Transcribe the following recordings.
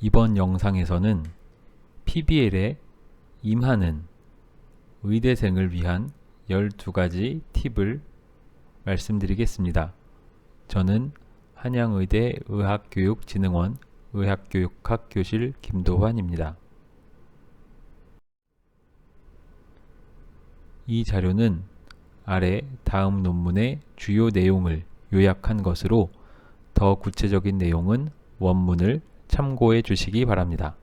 이번 영상에서는 PBL에 임하는 의대생을 위한 12가지 팁을 말씀드리겠습니다. 저는 한양의대 의학교육진흥원 의학교육학 교실 김도환입니다. 이 자료는 아래 다음 논문의 주요 내용을 요약한 것으로 더 구체적인 내용은 원문을 참고해 주시기 바랍니다.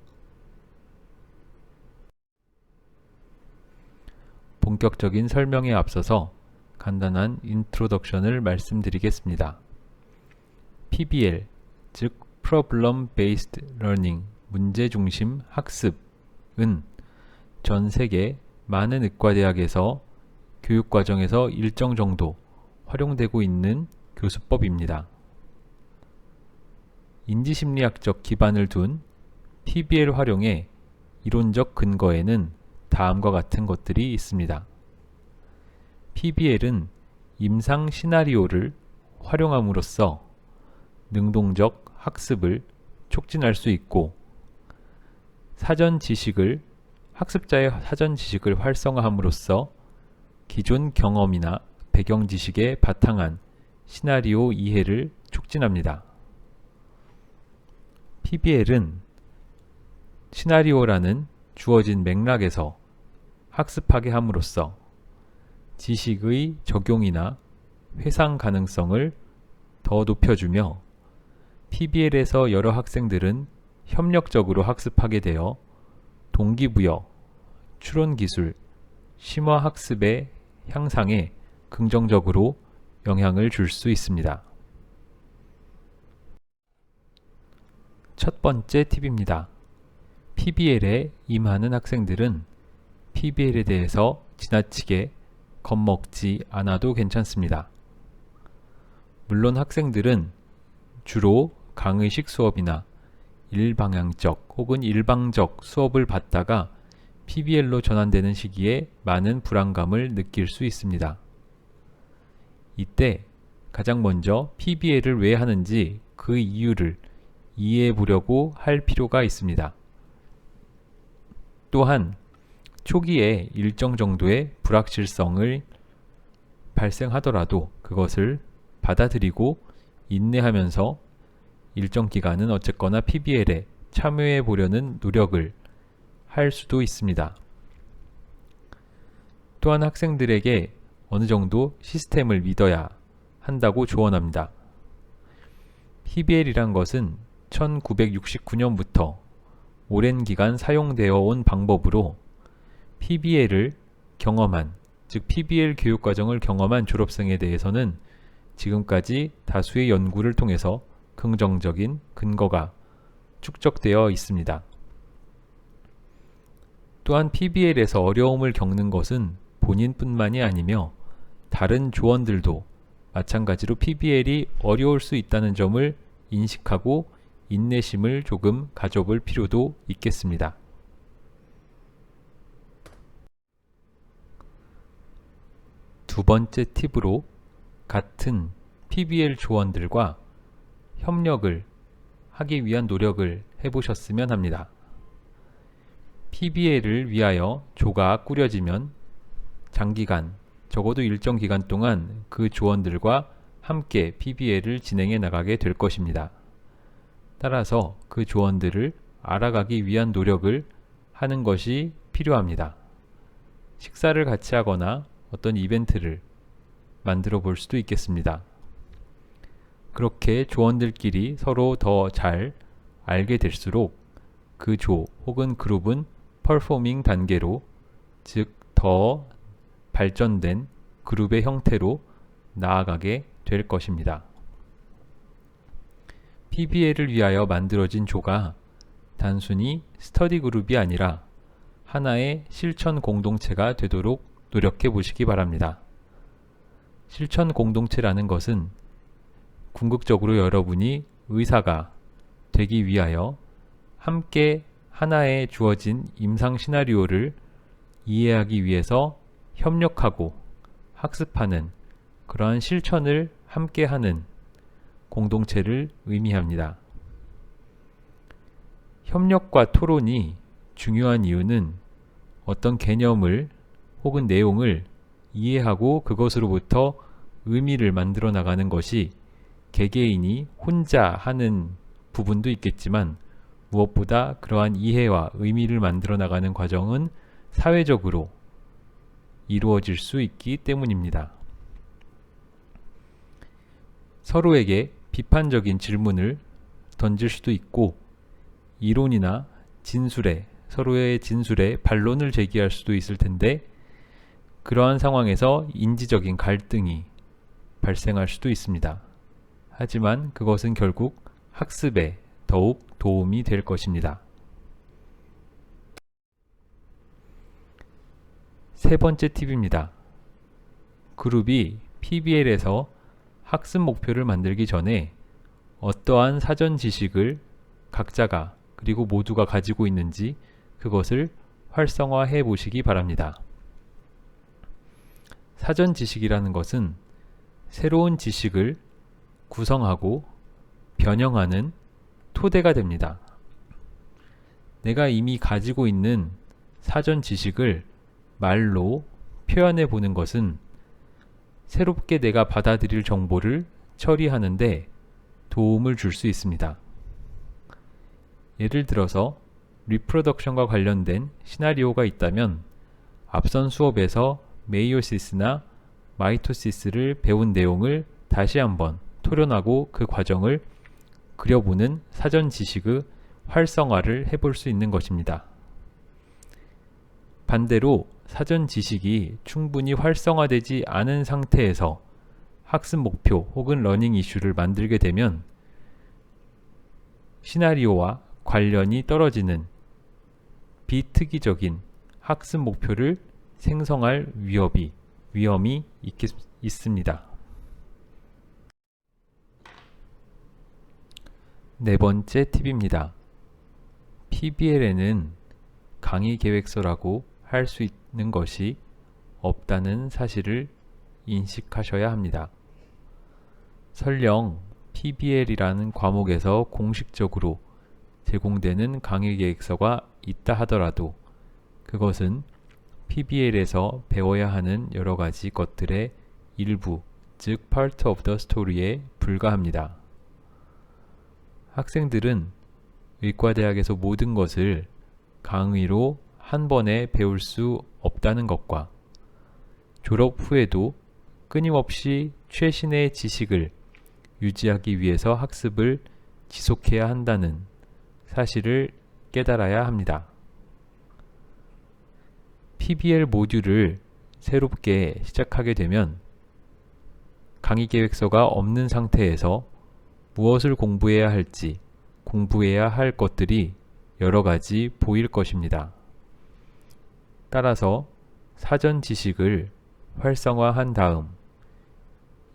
본격적인 설명에 앞서서 간단한 인트로덕션을 말씀드리겠습니다. PBL, 즉 Problem Based Learning, 문제 중심 학습은 전 세계 많은 의과대학에서 교육과정에서 일정 정도 활용되고 있는 교수법입니다. 인지심리학적 기반을 둔 PBL 활용의 이론적 근거에는 다음과 같은 것들이 있습니다. PBL은 임상 시나리오를 활용함으로써 능동적 학습을 촉진할 수 있고 학습자의 사전 지식을 활성화함으로써 기존 경험이나 배경 지식에 바탕한 시나리오 이해를 촉진합니다. PBL은 시나리오라는 주어진 맥락에서 학습하게 함으로써 지식의 적용이나 회상 가능성을 더 높여주며 PBL에서 여러 학생들은 협력적으로 학습하게 되어 동기부여, 추론기술, 심화학습의 향상에 긍정적으로 영향을 줄 수 있습니다. 첫 번째 팁입니다. PBL에 임하는 학생들은 PBL에 대해서 지나치게 겁먹지 않아도 괜찮습니다. 물론 학생들은 주로 강의식 수업이나 일방향적 혹은 일방적 수업을 받다가 PBL로 전환되는 시기에 많은 불안감을 느낄 수 있습니다. 이때 가장 먼저 PBL을 왜 하는지 그 이유를 이해해 보려고 할 필요가 있습니다. 또한 초기에 일정 정도의 불확실성을 발생하더라도 그것을 받아들이고 인내하면서 일정 기간은 어쨌거나 PBL에 참여해 보려는 노력을 할 수도 있습니다. 또한 학생들에게 어느 정도 시스템을 믿어야 한다고 조언합니다. PBL이란 것은 1969년부터 오랜 기간 사용되어 온 방법으로 PBL을 경험한, 즉 PBL 교육과정을 경험한 졸업생에 대해서는 지금까지 다수의 연구를 통해서 긍정적인 근거가 축적되어 있습니다. 또한 PBL에서 어려움을 겪는 것은 본인뿐만이 아니며 다른 조원들도 마찬가지로 PBL이 어려울 수 있다는 점을 인식하고 인내심을 조금 가져볼 필요도 있겠습니다. 두 번째 팁으로 같은 PBL 조원들과 협력을 하기 위한 노력을 해보셨으면 합니다. PBL을 위하여 조가 꾸려지면 장기간, 적어도 일정 기간 동안 그 조원들과 함께 PBL을 진행해 나가게 될 것입니다. 따라서 그 조원들을 알아가기 위한 노력을 하는 것이 필요합니다. 식사를 같이 하거나 어떤 이벤트를 만들어 볼 수도 있겠습니다. 그렇게 조원들끼리 서로 더 잘 알게 될수록 그 조 혹은 그룹은 퍼포밍 단계로, 즉 더 발전된 그룹의 형태로 나아가게 될 것입니다. PBL을 위하여 만들어진 조가 단순히 스터디 그룹이 아니라 하나의 실천 공동체가 되도록 노력해 보시기 바랍니다. 실천 공동체라는 것은 궁극적으로 여러분이 의사가 되기 위하여 함께 하나의 주어진 임상 시나리오를 이해하기 위해서 협력하고 학습하는 그러한 실천을 함께하는 공동체를 의미합니다. 협력과 토론이 중요한 이유는 어떤 개념을 혹은 내용을 이해하고 그것으로부터 의미를 만들어 나가는 것이 개개인이 혼자 하는 부분도 있겠지만 무엇보다 그러한 이해와 의미를 만들어 나가는 과정은 사회적으로 이루어질 수 있기 때문입니다. 서로에게 비판적인 질문을 던질 수도 있고 이론이나 서로의 진술에 반론을 제기할 수도 있을 텐데 그러한 상황에서 인지적인 갈등이 발생할 수도 있습니다. 하지만 그것은 결국 학습에 더욱 도움이 될 것입니다. 세 번째 팁입니다. 그룹이 PBL에서 학습 목표를 만들기 전에 어떠한 사전 지식을 각자가 그리고 모두가 가지고 있는지 그것을 활성화해 보시기 바랍니다. 사전 지식이라는 것은 새로운 지식을 구성하고 변형하는 토대가 됩니다. 내가 이미 가지고 있는 사전 지식을 말로 표현해 보는 것은 새롭게 내가 받아들일 정보를 처리하는데 도움을 줄 수 있습니다. 예를 들어서 리프로덕션과 관련된 시나리오가 있다면 앞선 수업에서 메이오시스나 마이토시스를 배운 내용을 다시 한번 토론하고 그 과정을 그려보는 사전 지식의 활성화를 해볼 수 있는 것입니다. 반대로 사전 지식이 충분히 활성화되지 않은 상태에서 학습 목표 혹은 러닝 이슈를 만들게 되면 시나리오와 관련이 떨어지는 비특이적인 학습 목표를 생성할 위험이 있습니다. 네 번째 팁입니다. PBL에는 강의 계획서라고 할 수 있는 것이 없다는 사실을 인식하셔야 합니다. 설령 PBL이라는 과목에서 공식적으로 제공되는 강의 계획서가 있다 하더라도 그것은 PBL에서 배워야 하는 여러 가지 것들의 일부, 즉 part of the story에 불과합니다. 학생들은 의과대학에서 모든 것을 강의로 한 번에 배울 수 없다는 것과 졸업 후에도 끊임없이 최신의 지식을 유지하기 위해서 학습을 지속해야 한다는 사실을 깨달아야 합니다. PBL 모듈을 새롭게 시작하게 되면 강의 계획서가 없는 상태에서 무엇을 공부해야 할지, 공부해야 할 것들이 여러 가지 보일 것입니다. 따라서 사전 지식을 활성화한 다음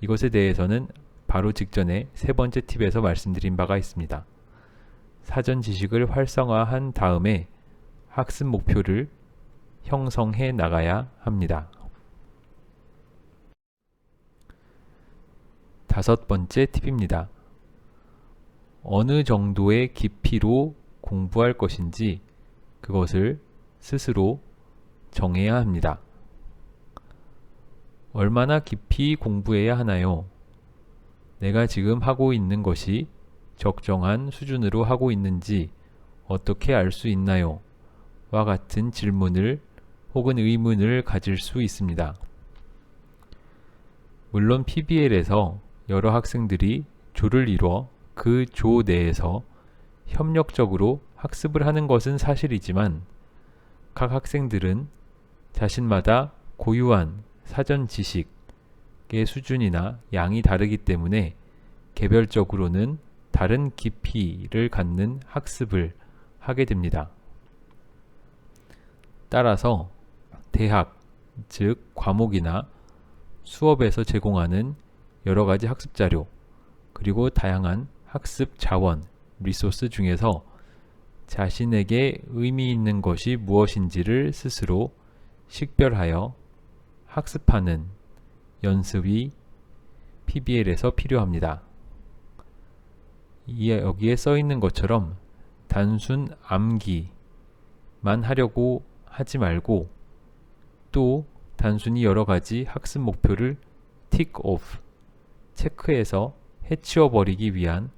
이것에 대해서는 바로 직전에 세 번째 팁에서 말씀드린 바가 있습니다. 사전 지식을 활성화한 다음에 학습 목표를 형성해 나가야 합니다. 다섯 번째 팁입니다. 어느 정도의 깊이로 공부할 것인지 그것을 스스로 정해야 합니다. 얼마나 깊이 공부해야 하나요? 내가 지금 하고 있는 것이 적정한 수준으로 하고 있는지 어떻게 알 수 있나요? 와 같은 질문을 혹은 의문을 가질 수 있습니다. 물론 PBL에서 여러 학생들이 조를 이루어 그 조 내에서 협력적으로 학습을 하는 것은 사실이지만 각 학생들은 자신마다 고유한 사전 지식의 수준이나 양이 다르기 때문에 개별적으로는 다른 깊이를 갖는 학습을 하게 됩니다. 따라서 대학, 즉 과목이나 수업에서 제공하는 여러 가지 학습 자료, 그리고 다양한 학습 자원, 리소스 중에서 자신에게 의미 있는 것이 무엇인지를 스스로 식별하여 학습하는 연습이 PBL에서 필요합니다. 여기에 써 있는 것처럼 단순 암기만 하려고 하지 말고 또 단순히 여러 가지 학습 목표를 tick off, 체크해서 해치워 버리기 위한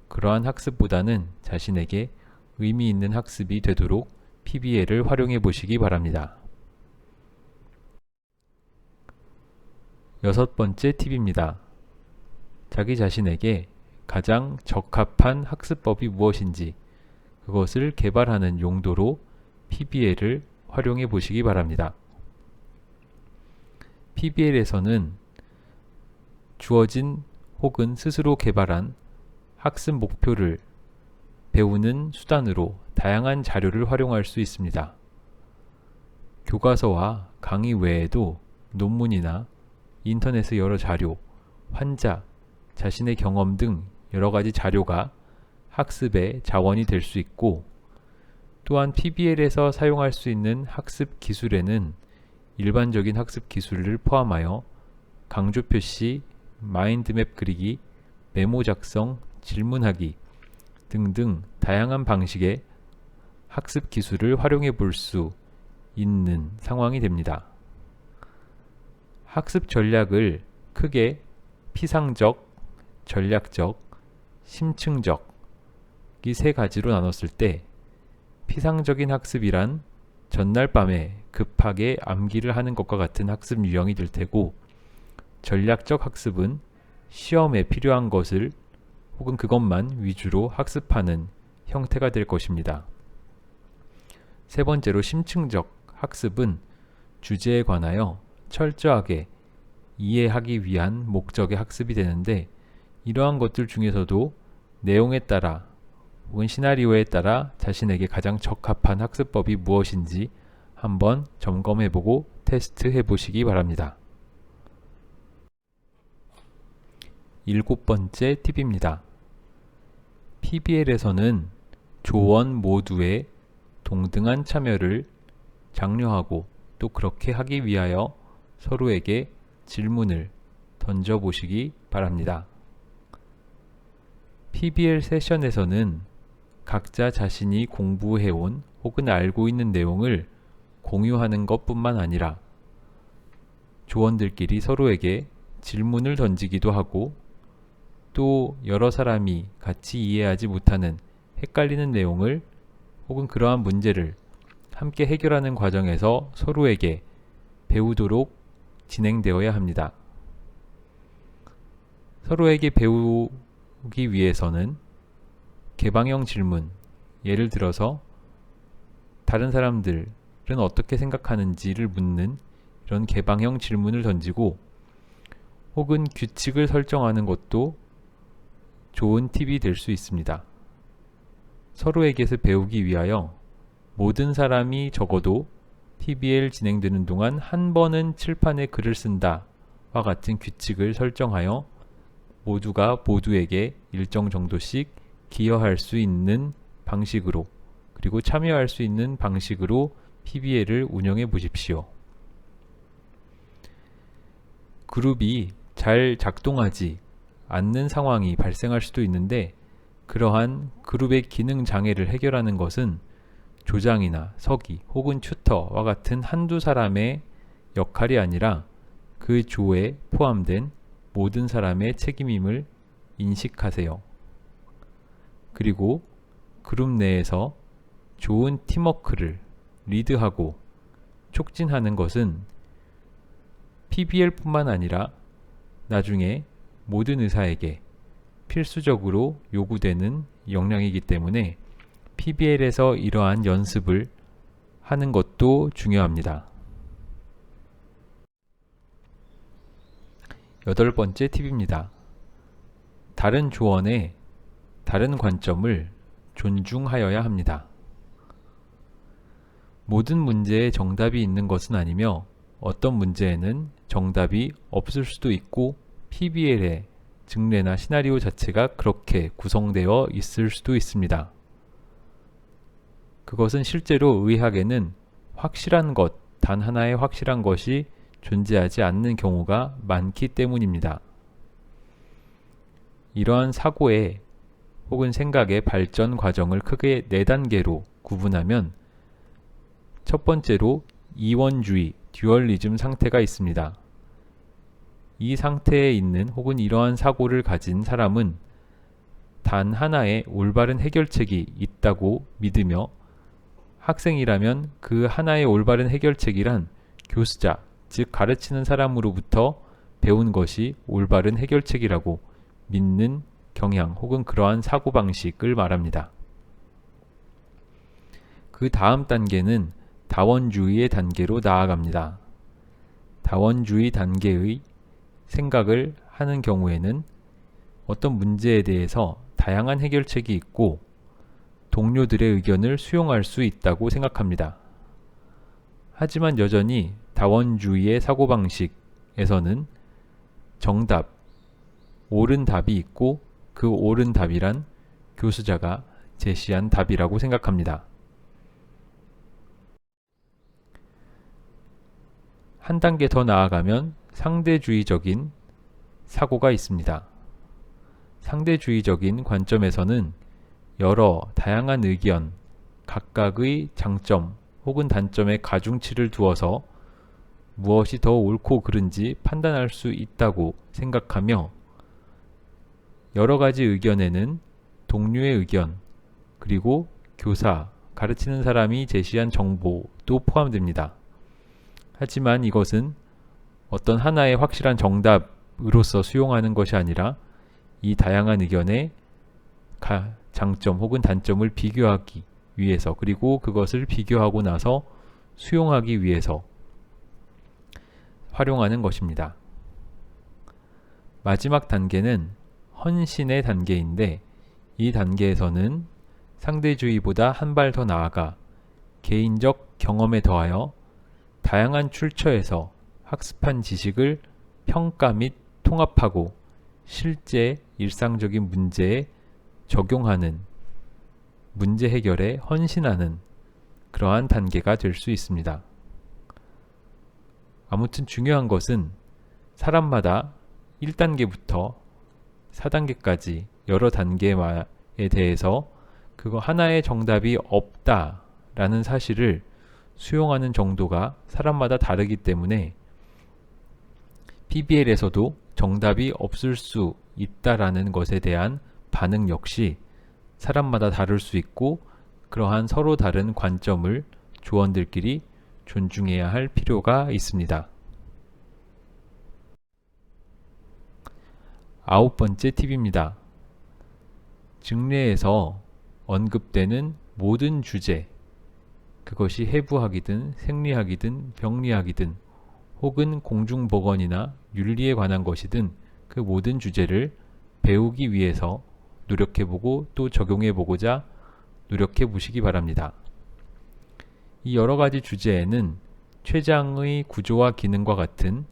그러한 학습보다는 자신에게 의미 있는 학습이 되도록 PBL을 활용해 보시기 바랍니다. 여섯 번째 팁입니다. 자기 자신에게 가장 적합한 학습법이 무엇인지 그것을 개발하는 용도로 PBL을 활용해 보시기 바랍니다. PBL에서는 주어진 혹은 스스로 개발한 학습 목표를 배우는 수단으로 다양한 자료를 활용할 수 있습니다. 교과서와 강의 외에도 논문이나 인터넷의 여러 자료, 환자, 자신의 경험 등 여러 가지 자료가 학습의 자원이 될 수 있고 또한 PBL에서 사용할 수 있는 학습 기술에는 일반적인 학습 기술을 포함하여 강조 표시, 마인드맵 그리기, 메모 작성, 질문하기 등등 다양한 방식의 학습 기술을 활용해 볼 수 있는 상황이 됩니다. 학습 전략을 크게 피상적, 전략적, 심층적 이 세 가지로 나눴을 때 피상적인 학습이란 전날 밤에 급하게 암기를 하는 것과 같은 학습 유형이 될 테고 전략적 학습은 시험에 필요한 것을 혹은 그것만 위주로 학습하는 형태가 될 것입니다. 세 번째로 심층적 학습은 주제에 관하여 철저하게 이해하기 위한 목적의 학습이 되는데 이러한 것들 중에서도 내용에 따라 혹은 시나리오에 따라 자신에게 가장 적합한 학습법이 무엇인지 한번 점검해보고 테스트해 보시기 바랍니다. 일곱 번째 팁입니다. PBL에서는 조원 모두의 동등한 참여를 장려하고 또 그렇게 하기 위하여 서로에게 질문을 던져보시기 바랍니다. PBL 세션에서는 각자 자신이 공부해온 혹은 알고 있는 내용을 공유하는 것뿐만 아니라 조원들끼리 서로에게 질문을 던지기도 하고 또 여러 사람이 같이 이해하지 못하는 헷갈리는 내용을 혹은 그러한 문제를 함께 해결하는 과정에서 서로에게 배우도록 진행되어야 합니다. 서로에게 배우기 위해서는 개방형 질문, 예를 들어서 다른 사람들은 어떻게 생각하는지를 묻는 이런 개방형 질문을 던지고 혹은 규칙을 설정하는 것도 좋은 팁이 될 수 있습니다. 서로에게서 배우기 위하여 모든 사람이 적어도 PBL 진행되는 동안 한 번은 칠판에 글을 쓴다와 같은 규칙을 설정하여 모두가 모두에게 일정 정도씩 기여할 수 있는 방식으로 그리고 참여할 수 있는 방식으로 PBL을 운영해 보십시오. 그룹이 잘 작동하지 않는 상황이 발생할 수도 있는데 그러한 그룹의 기능 장애를 해결하는 것은 조장이나 서기 혹은 튜터와 같은 한두 사람의 역할이 아니라 그 조에 포함된 모든 사람의 책임임을 인식하세요. 그리고 그룹 내에서 좋은 팀워크를 리드하고 촉진하는 것은 PBL뿐만 아니라 나중에 모든 의사에게 필수적으로 요구되는 역량이기 때문에 PBL에서 이러한 연습을 하는 것도 중요합니다. 여덟 번째 팁입니다. 다른 조언의 다른 관점을 존중하여야 합니다. 모든 문제에 정답이 있는 것은 아니며 어떤 문제에는 정답이 없을 수도 있고 PBL의 증례나 시나리오 자체가 그렇게 구성되어 있을 수도 있습니다. 그것은 실제로 의학에는 확실한 것, 단 하나의 확실한 것이 존재하지 않는 경우가 많기 때문입니다. 이러한 사고에 혹은 생각의 발전 과정을 크게 4단계로 구분하면 첫 번째로 이원주의, 듀얼리즘 상태가 있습니다. 이 상태에 있는 혹은 이러한 사고를 가진 사람은 단 하나의 올바른 해결책이 있다고 믿으며 학생이라면 그 하나의 올바른 해결책이란 교수자, 즉 가르치는 사람으로부터 배운 것이 올바른 해결책이라고 믿는 경향 혹은 그러한 사고방식을 말합니다. 그 다음 단계는 다원주의의 단계로 나아갑니다. 다원주의 단계의 생각을 하는 경우에는 어떤 문제에 대해서 다양한 해결책이 있고 동료들의 의견을 수용할 수 있다고 생각합니다. 하지만 여전히 다원주의의 사고방식에서는 정답, 옳은 답이 있고 그 옳은 답이란 교수자가 제시한 답이라고 생각합니다. 한 단계 더 나아가면 상대주의적인 사고가 있습니다. 상대주의적인 관점에서는 여러 다양한 의견, 각각의 장점 혹은 단점의 가중치를 두어서 무엇이 더 옳고 그른지 판단할 수 있다고 생각하며 여러 가지 의견에는 동료의 의견, 그리고 교사, 가르치는 사람이 제시한 정보도 포함됩니다. 하지만 이것은 어떤 하나의 확실한 정답으로서 수용하는 것이 아니라 이 다양한 의견의 장점 혹은 단점을 비교하기 위해서 그리고 그것을 비교하고 나서 수용하기 위해서 활용하는 것입니다. 마지막 단계는 헌신의 단계인데 이 단계에서는 상대주의보다 한 발 더 나아가 개인적 경험에 더하여 다양한 출처에서 학습한 지식을 평가 및 통합하고 실제 일상적인 문제에 적용하는 문제 해결에 헌신하는 그러한 단계가 될 수 있습니다. 아무튼 중요한 것은 사람마다 1단계부터 4단계까지 여러 단계에 대해서 그거 하나의 정답이 없다라는 사실을 수용하는 정도가 사람마다 다르기 때문에 PBL에서도 정답이 없을 수 있다라는 것에 대한 반응 역시 사람마다 다를 수 있고 그러한 서로 다른 관점을 조언들끼리 존중해야 할 필요가 있습니다. 9번째 팁입니다. 증례에서 언급되는 모든 주제, 그것이 해부학이든 생리학이든 병리학이든 혹은 공중보건이나 윤리에 관한 것이든 그 모든 주제를 배우기 위해서 노력해보고 또 적용해보고자 노력해보시기 바랍니다. 이 여러가지 주제에는 췌장의 구조와 기능과 같은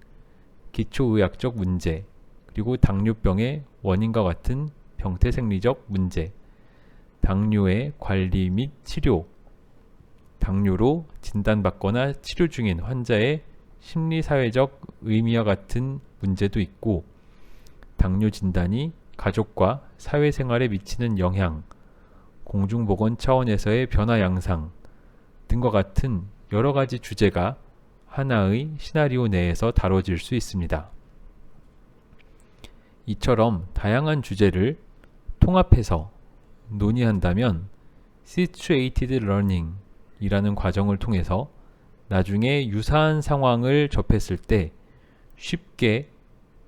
기초의학적 문제, 그리고 당뇨병의 원인과 같은 병태생리적 문제, 당뇨의 관리 및 치료, 당뇨로 진단받거나 치료 중인 환자의 심리사회적 의미와 같은 문제도 있고 당뇨 진단이 가족과 사회생활에 미치는 영향, 공중보건 차원에서의 변화 양상 등과 같은 여러가지 주제가 하나의 시나리오 내에서 다뤄질 수 있습니다. 이처럼 다양한 주제를 통합해서 논의한다면 Situated Learning 이라는 과정을 통해서 나중에 유사한 상황을 접했을 때 쉽게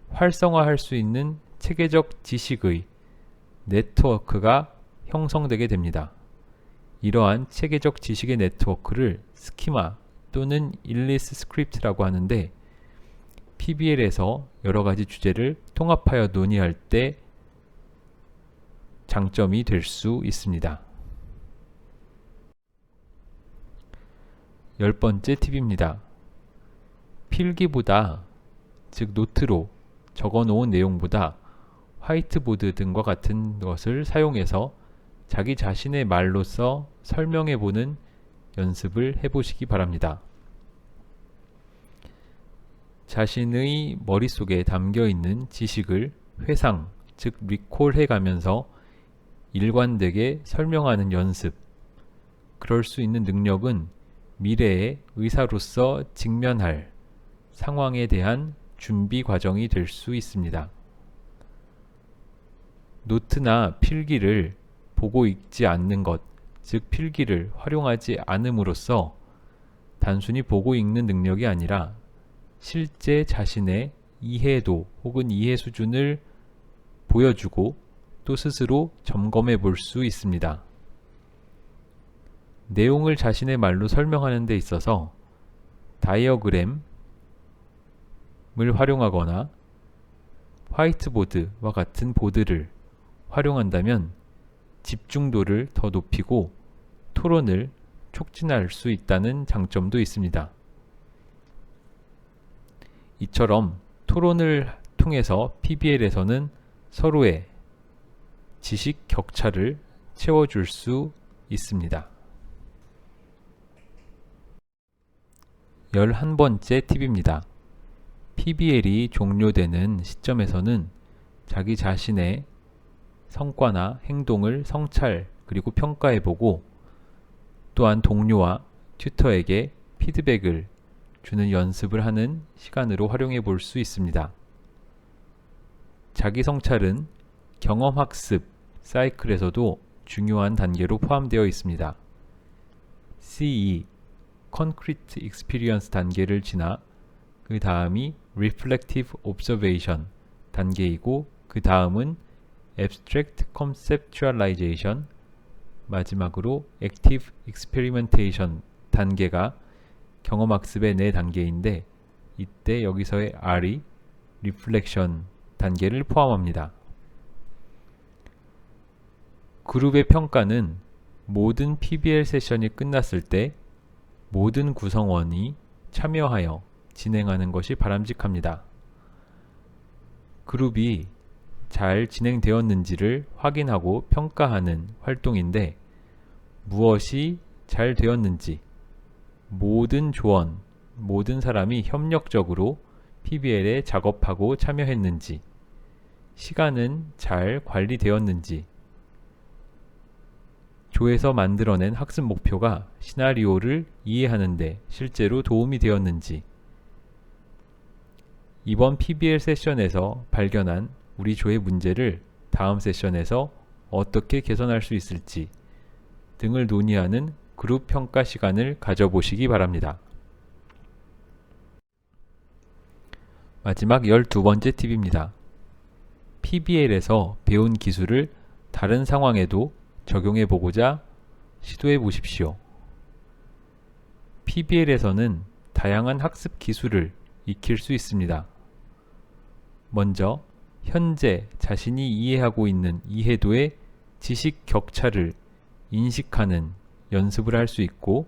활성화할 수 있는 체계적 지식의 네트워크가 형성되게 됩니다. 이러한 체계적 지식의 네트워크를 스키마 또는 일리스 스크립트라고 하는데 PBL에서 여러가지 주제를 통합하여 논의할 때 장점이 될 수 있습니다. 10번째 팁입니다. 필기보다, 즉 노트로 적어놓은 내용보다 화이트보드 등과 같은 것을 사용해서 자기 자신의 말로써 설명해보는 연습을 해보시기 바랍니다. 자신의 머릿속에 담겨있는 지식을 회상, 즉 리콜 해가면서 일관되게 설명하는 연습, 그럴 수 있는 능력은 미래의 의사로서 직면할 상황에 대한 준비 과정이 될 수 있습니다. 노트나 필기를 보고 읽지 않는 것, 즉 필기를 활용하지 않음으로써 단순히 보고 읽는 능력이 아니라 실제 자신의 이해도 혹은 이해 수준을 보여주고 또 스스로 점검해 볼 수 있습니다. 내용을 자신의 말로 설명하는 데 있어서 다이어그램을 활용하거나 화이트보드와 같은 보드를 활용한다면 집중도를 더 높이고 토론을 촉진할 수 있다는 장점도 있습니다. 이처럼 토론을 통해서 PBL에서는 서로의 지식 격차를 채워줄 수 있습니다. 11번째 팁입니다. PBL이 종료되는 시점에서는 자기 자신의 성과나 행동을 성찰 그리고 평가해보고 또한 동료와 튜터에게 피드백을 주는 연습을 하는 시간으로 활용해 볼 수 있습니다. 자기 성찰은 경험학습 사이클에서도 중요한 단계로 포함되어 있습니다. CE, Concrete Experience 단계를 지나 그 다음이 Reflective Observation 단계이고 그 다음은 Abstract Conceptualization, 마지막으로 Active Experimentation 단계가 경험학습의 4단계인데 이때 여기서의 R이 Reflection 단계를 포함합니다. 그룹의 평가는 모든 PBL 세션이 끝났을 때 모든 구성원이 참여하여 진행하는 것이 바람직합니다. 그룹이 잘 진행되었는지를 확인하고 평가하는 활동인데 무엇이 잘 되었는지, 모든 조원, 모든 사람이 협력적으로 PBL에 작업하고 참여했는지, 시간은 잘 관리되었는지, 조에서 만들어낸 학습 목표가 시나리오를 이해하는 데 실제로 도움이 되었는지, 이번 PBL 세션에서 발견한 우리 조의 문제를 다음 세션에서 어떻게 개선할 수 있을지 등을 논의하는 그룹 평가 시간을 가져보시기 바랍니다. 마지막 12번째 팁입니다. PBL에서 배운 기술을 다른 상황에도 적용해 보고자 시도해 보십시오. PBL에서는 다양한 학습 기술을 익힐 수 있습니다. 먼저 현재 자신이 이해하고 있는 이해도의 지식 격차를 인식하는 연습을 할 수 있고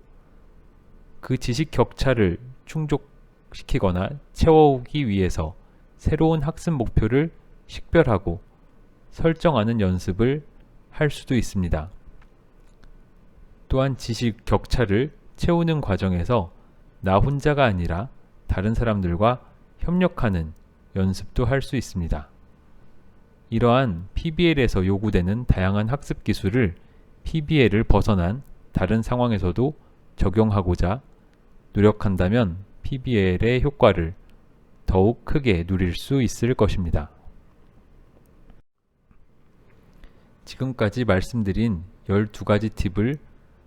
그 지식 격차를 충족시키거나 채워오기 위해서 새로운 학습 목표를 식별하고 설정하는 연습을 할 수도 있습니다. 또한 지식 격차를 채우는 과정에서 나 혼자가 아니라 다른 사람들과 협력하는 연습도 할 수 있습니다. 이러한 PBL에서 요구되는 다양한 학습 기술을 PBL을 벗어난 다른 상황에서도 적용하고자 노력한다면 PBL의 효과를 더욱 크게 누릴 수 있을 것입니다. 지금까지 말씀드린 12가지 팁을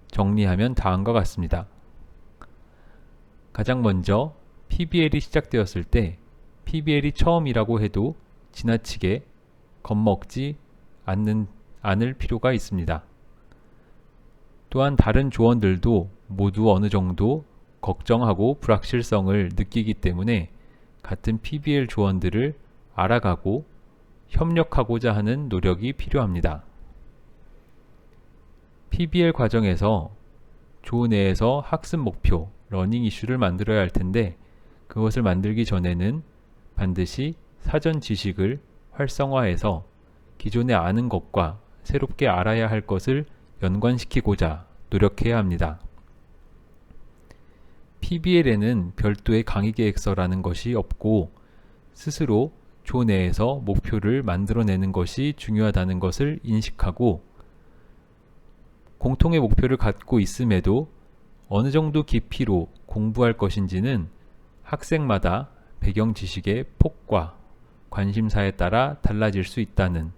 정리하면 다음과 같습니다. 가장 먼저 PBL이 시작되었을 때 PBL이 처음이라고 해도 지나치게 겁먹지 않을 필요가 있습니다. 또한 다른 조원들도 모두 어느 정도 걱정하고 불확실성을 느끼기 때문에 같은 PBL 조원들을 알아가고 협력하고자 하는 노력이 필요합니다. PBL 과정에서 조 내에서 학습 목표, 러닝 이슈를 만들어야 할 텐데 그것을 만들기 전에는 반드시 사전 지식을 활성화해서 기존에 아는 것과 새롭게 알아야 할 것을 연관시키고자 노력해야 합니다. PBL에는 별도의 강의 계획서라는 것이 없고 스스로 조 내에서 목표를 만들어내는 것이 중요하다는 것을 인식하고 공통의 목표를 갖고 있음에도 어느 정도 깊이로 공부할 것인지는 학생마다 배경 지식의 폭과 관심사에 따라 달라질 수 있다는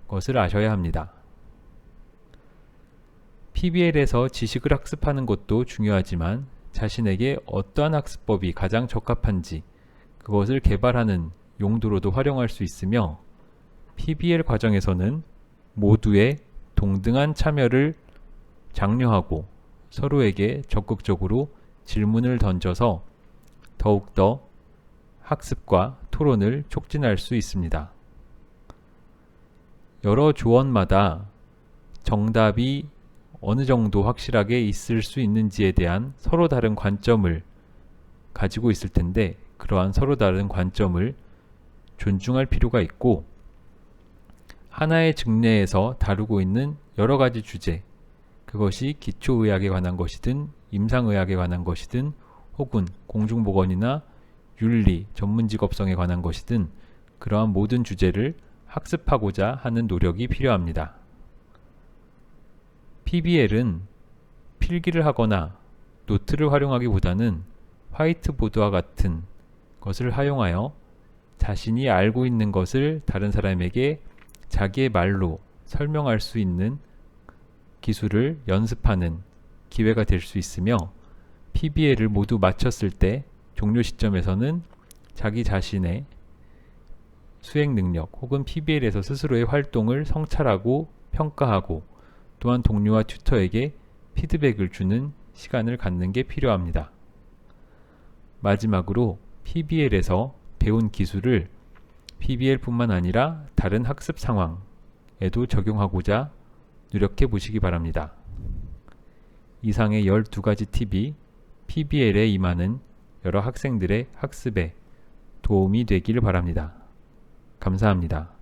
것을 아셔야 합니다. PBL에서 지식을 학습하는 것도 중요하지만 자신에게 어떠한 학습법이 가장 적합한지 그것을 개발하는 용도로도 활용할 수 있으며 PBL 과정에서는 모두의 동등한 참여를 장려하고 서로에게 적극적으로 질문을 던져서 더욱더 학습과 토론을 촉진할 수 있습니다. 여러 조언마다 정답이 어느 정도 확실하게 있을 수 있는지에 대한 서로 다른 관점을 가지고 있을 텐데 그러한 서로 다른 관점을 존중할 필요가 있고 하나의 직내에서 다루고 있는 여러 가지 주제 그것이 기초의학에 관한 것이든 임상의학에 관한 것이든 혹은 공중보건이나 윤리, 전문직업성에 관한 것이든 그러한 모든 주제를 학습하고자 하는 노력이 필요합니다. PBL은 필기를 하거나 노트를 활용하기보다는 화이트보드와 같은 것을 활용하여 자신이 알고 있는 것을 다른 사람에게 자기의 말로 설명할 수 있는 기술을 연습하는 기회가 될 수 있으며 PBL을 모두 마쳤을 때 종료 시점에서는 자기 자신의 수행 능력 혹은 PBL에서 스스로의 활동을 성찰하고 평가하고 또한 동료와 튜터에게 피드백을 주는 시간을 갖는 게 필요합니다. 마지막으로 PBL에서 배운 기술을 PBL뿐만 아니라 다른 학습 상황에도 적용하고자 노력해 보시기 바랍니다. 이상의 12가지 팁이 PBL에 임하는 여러 학생들의 학습에 도움이 되기를 바랍니다. 감사합니다.